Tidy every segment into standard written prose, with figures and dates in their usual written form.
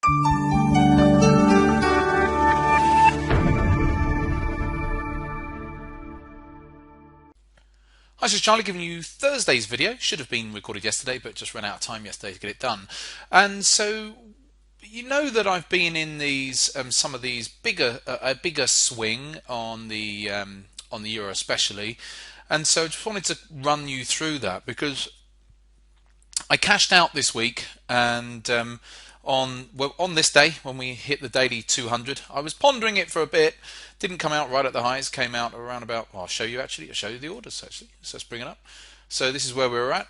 Hi, this is Charlie giving you Thursday's video. Should have been recorded yesterday, but just ran out of time yesterday to get it done. And so you know that I've been in these some of these bigger a bigger swing on the euro especially, and so I just wanted to run you through that because I cashed out this week, and on this day when we hit the daily 200, I was pondering it for a bit. Didn't come out right at the highs. Came out around about. Well, I'll show you actually. I'll show you the orders actually. So let's bring it up. So this is where we were at.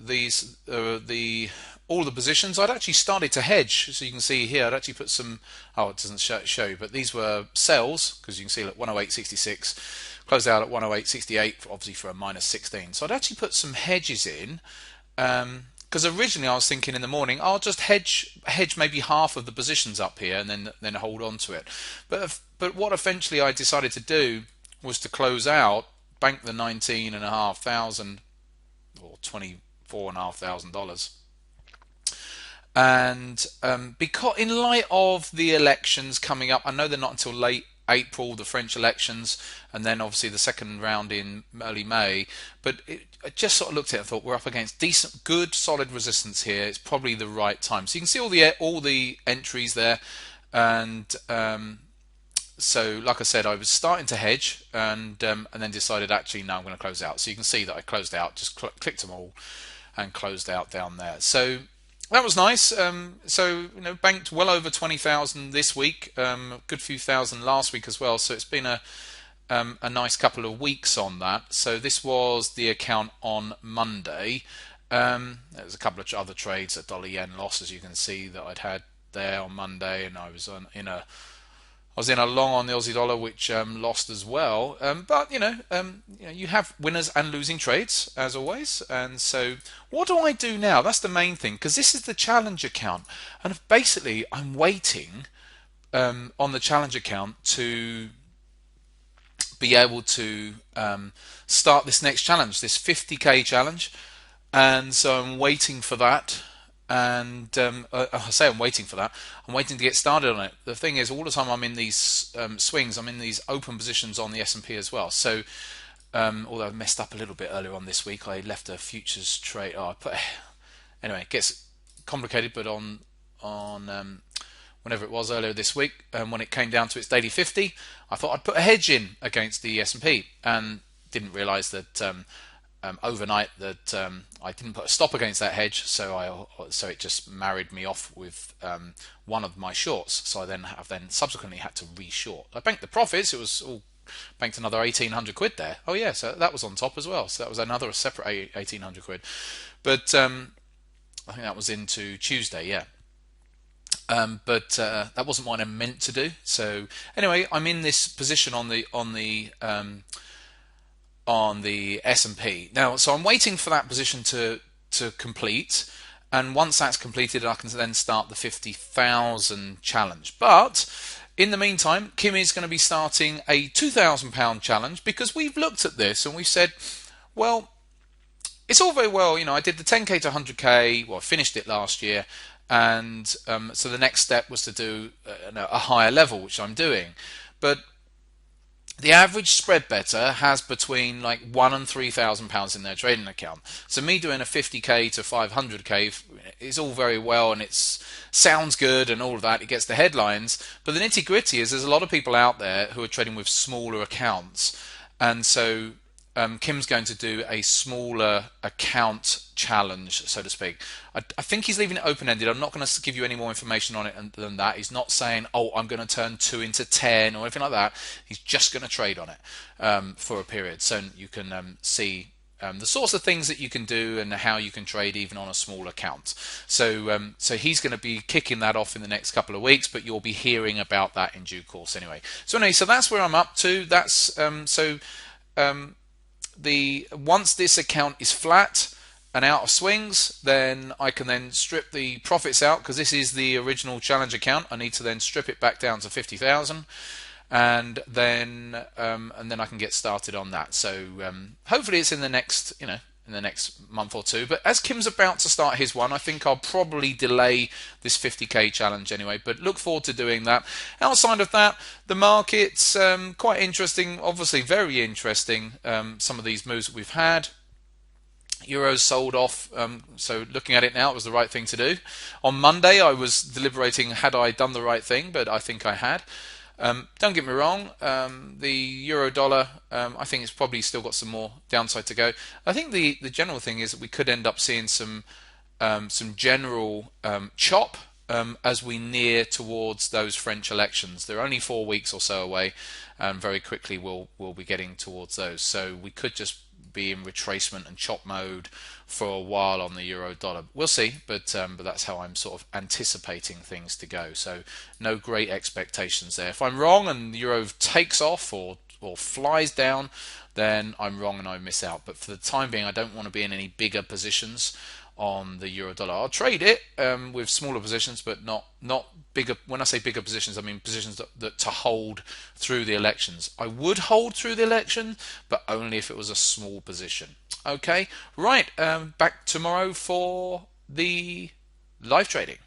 These all the positions. I'd actually started to hedge, so you can see here. I'd actually put some. Oh, it doesn't show you, but these were sells because you can see at 108.66, closed out at 108.68, obviously for a minus 16. So I'd actually put some hedges in. Because originally I was thinking in the morning I'll just hedge maybe half of the positions up here and then hold on to it. But what eventually I decided to do was to close out, bank the $19,500 or $24,500, and because in light of the elections coming up, I know they're not until late April, the French elections, and then obviously the second round in early May. But I just sort of looked at it and thought we're up against decent, good, solid resistance here. It's probably the right time. So you can see all the entries there, and so like I said, I was starting to hedge, and then decided actually no, I'm going to close out. So you can see that I closed out, just clicked them all, and closed out down there. So that was nice. So banked well over 20,000 this week. Good few thousand last week as well. So it's been a nice couple of weeks on that. So this was the account on Monday. There's a couple of other trades at dollar yen loss, as you can see, that I'd had there on Monday, and I was in a long on the Aussie dollar, which lost as well. But you have winners and losing trades as always. And so, what do I do now? That's the main thing, because this is the challenge account, and basically I'm waiting on the challenge account to be able to start this next challenge, this 50k challenge. And so I'm waiting for that. And I say I'm waiting for that. I'm waiting to get started on it. The thing is, all the time I'm in these swings, I'm in these open positions on the S&P as well. So, although I messed up a little bit earlier on this week, I left a futures trade. Anyway, it gets complicated. But on whenever it was earlier this week, when it came down to its daily 50, I thought I'd put a hedge in against the S&P, and didn't realise that. Overnight that I didn't put a stop against that hedge, so it just married me off with one of my shorts. So I have subsequently had to re-short. I banked the profits. It was all banked another 1,800 quid there. Oh yeah, so that was on top as well. So that was another separate 1,800 quid. But I think that was into Tuesday. Yeah. But that wasn't what I meant to do. So anyway, I'm in this position on the S&P now, so I'm waiting for that position to complete, and once that's completed I can then start the 50,000 challenge. But in the meantime, Kim is going to be starting a £2,000 challenge, because we've looked at this and we've said, well, it's all very well, I did the 10k to 100k, well, I finished it last year, and so the next step was to do a higher level, which I'm doing. But the average spread better has between like £1,000 and £3,000 in their trading account. So me doing a 50k to 500k is all very well, and it sounds good and all of that. It gets the headlines, but the nitty gritty is there's a lot of people out there who are trading with smaller accounts, and so Kim's going to do a smaller account challenge, so to speak. I think he's leaving it open-ended. I'm not going to give you any more information on it than that. He's not saying, oh, I'm going to turn 2 into 10 or anything like that. He's just going to trade on it for a period, so you can see the sorts of things that you can do and how you can trade even on a small account. So he's going to be kicking that off in the next couple of weeks, but you'll be hearing about that in due course anyway. So that's where I'm up to. That's once this account is flat and out of swings, then I can then strip the profits out, because this is the original challenge account. I need to then strip it back down to 50,000, and then I can get started on that. So hopefully it's in the next in the next month or two. But as Kim's about to start his one, I think I'll probably delay this 50k challenge anyway. But look forward to doing that. Outside of that, the market's quite interesting. Obviously, very interesting. Some of these moves that we've had. Euros sold off, so looking at it now, it was the right thing to do. On Monday, I was deliberating, had I done the right thing, but I think I had. Don't get me wrong, the euro dollar, I think it's probably still got some more downside to go. I think the general thing is that we could end up seeing some general chop as we near towards those French elections. They're only 4 weeks or so away, and very quickly we'll be getting towards those. So we could just be in retracement and chop mode for a while on the euro dollar. We'll see, but that's how I'm sort of anticipating things to go. So no great expectations there. If I'm wrong and the euro takes off or flies down, then I'm wrong and I miss out. But for the time being, I don't want to be in any bigger positions on the euro dollar. I'll trade it with smaller positions, but not bigger. When I say bigger positions, I mean positions that to hold through the elections. I would hold through the election, but only if it was a small position. Okay, right. Back tomorrow for the live trading.